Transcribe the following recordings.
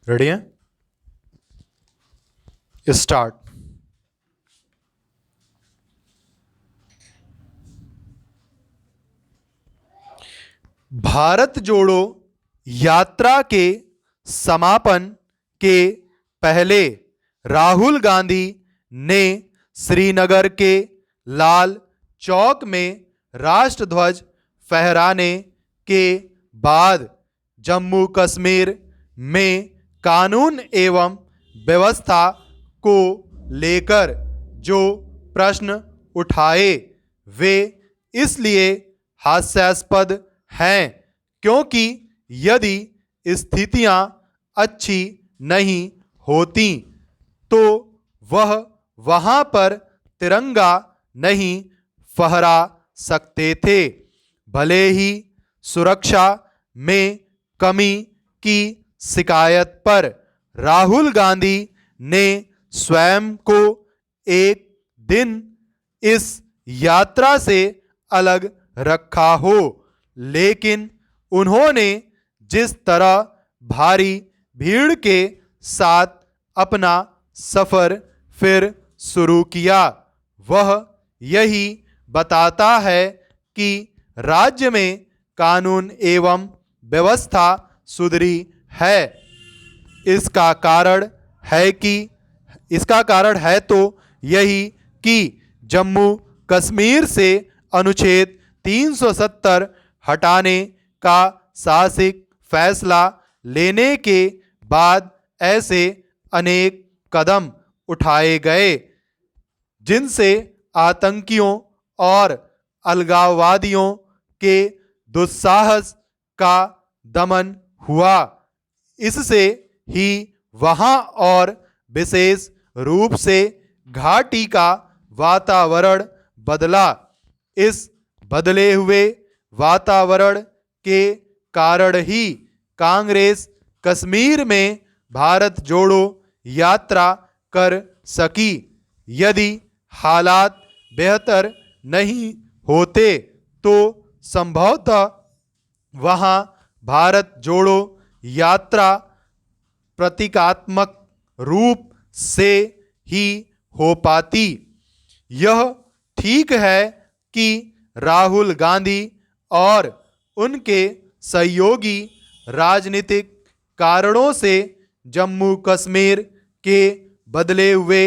Ready हैं? Start. Bharat जोड़ो यात्रा के समापन के पहले राहुल गांधी ने श्रीनगर के लाल चौक में राष्ट्रध्वज फहराने के बाद जम्मू कश्मीर में कानून एवं व्यवस्था को लेकर जो प्रश्न उठाए वे इसलिए हास्यास्पद हैं क्योंकि यदि स्थितियां अच्छी नहीं होती तो वह वहां पर तिरंगा नहीं फहरा सकते थे। भले ही सुरक्षा में कमी की शिकायत पर राहुल गांधी ने स्वयं को एक दिन इस यात्रा से अलग रखा हो, लेकिन उन्होंने जिस तरह भारी भीड़ के साथ अपना सफर फिर शुरू किया वह यही बताता है कि राज्य में कानून एवं व्यवस्था सुधरी है। इसका कारण है तो यही कि जम्मू कश्मीर से अनुच्छेद 370 हटाने का साहसिक फैसला लेने के बाद ऐसे अनेक कदम उठाए गए जिनसे आतंकियों और अलगाववादियों के दुस्साहस का दमन हुआ। इससे ही वहां और विशेष रूप से घाटी का वातावरण बदला। इस बदले हुए वातावरण के कारण ही कांग्रेस कश्मीर में भारत जोड़ो यात्रा कर सकी। यदि हालात बेहतर नहीं होते तो संभवतः वहां भारत जोड़ो यात्रा प्रतीकात्मक रूप से ही हो पाती। यह ठीक है कि राहुल गांधी और उनके सहयोगी राजनीतिक कारणों से जम्मू कश्मीर के बदले हुए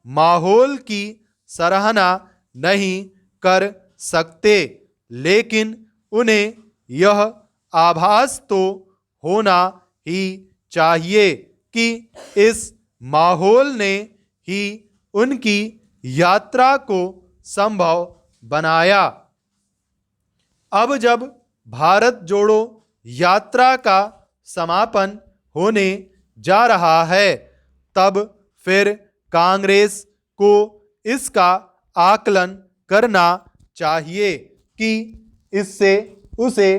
माहौल की सराहना नहीं कर सकते, लेकिन उन्हें यह आभास तो होना ही चाहिए कि इस माहौल ने ही उनकी यात्रा को संभव बनाया। अब जब भारत जोड़ो यात्रा का समापन होने जा रहा है तब फिर कांग्रेस को इसका आकलन करना चाहिए कि इससे उसे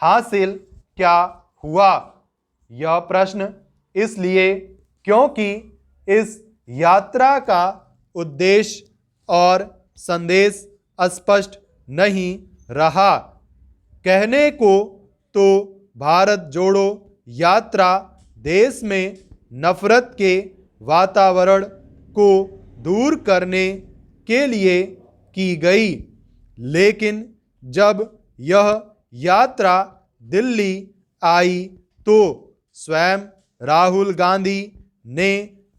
हासिल क्या हुआ। यह प्रश्न इसलिए क्योंकि इस यात्रा का उद्देश्य और संदेश स्पष्ट नहीं रहा। कहने को तो भारत जोड़ो यात्रा देश में नफरत के वातावरण को दूर करने के लिए की गई, लेकिन जब यह यात्रा दिल्ली आई तो स्वयं राहुल गांधी ने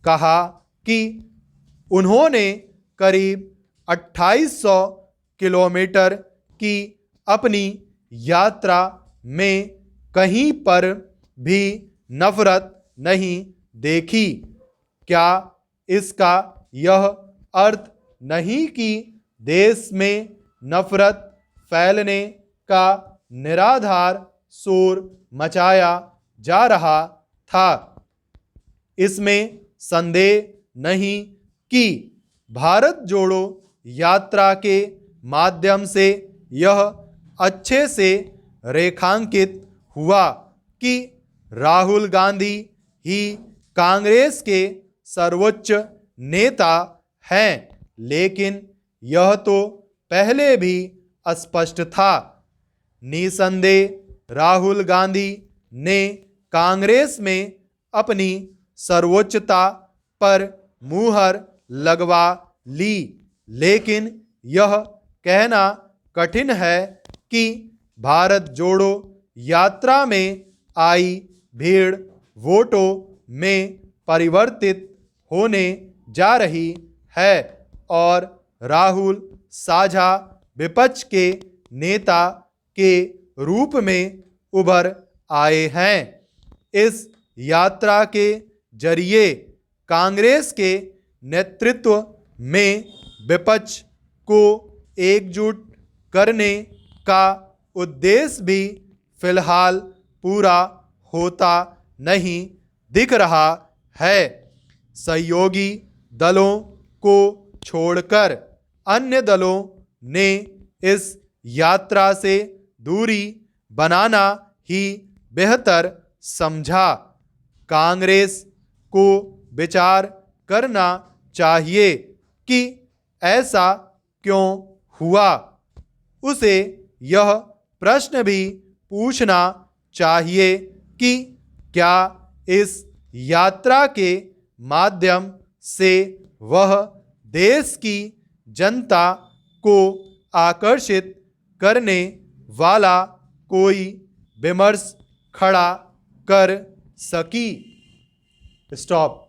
कहा कि उन्होंने करीब 2800 किलोमीटर की अपनी यात्रा में कहीं पर भी नफरत नहीं देखी। क्या इसका यह अर्थ नहीं कि देश में नफरत फैलने का निराधार शोर मचाया जा रहा था? इसमें संदेह नहीं कि भारत जोड़ो यात्रा के माध्यम से यह अच्छे से रेखांकित हुआ कि राहुल गांधी ही कांग्रेस के सर्वोच्च नेता हैं, लेकिन यह तो पहले भी स्पष्ट था। निसंदेह राहुल गांधी ने कांग्रेस में अपनी सर्वोच्चता पर मुहर लगवा ली। लेकिन यह कहना कठिन है कि भारत जोड़ो यात्रा में आई भीड़ वोटों में परिवर्तित होने जा रही है और राहुल साझा विपक्ष के नेता के रूप में उभर आए हैं। इस यात्रा के जरिए कांग्रेस के नेतृत्व में विपक्ष को एकजुट करने का उद्देश्य भी फिलहाल पूरा होता नहीं दिख रहा है। सहयोगी दलों को छोड़कर अन्य दलों ने इस यात्रा से दूरी बनाना ही बेहतर समझा। कांग्रेस को विचार करना चाहिए कि ऐसा क्यों हुआ। उसे यह प्रश्न भी पूछना चाहिए कि क्या इस यात्रा के माध्यम से वह देश की जनता को आकर्षित करने वाला कोई विमर्श खड़ा कर सकी। स्टॉप।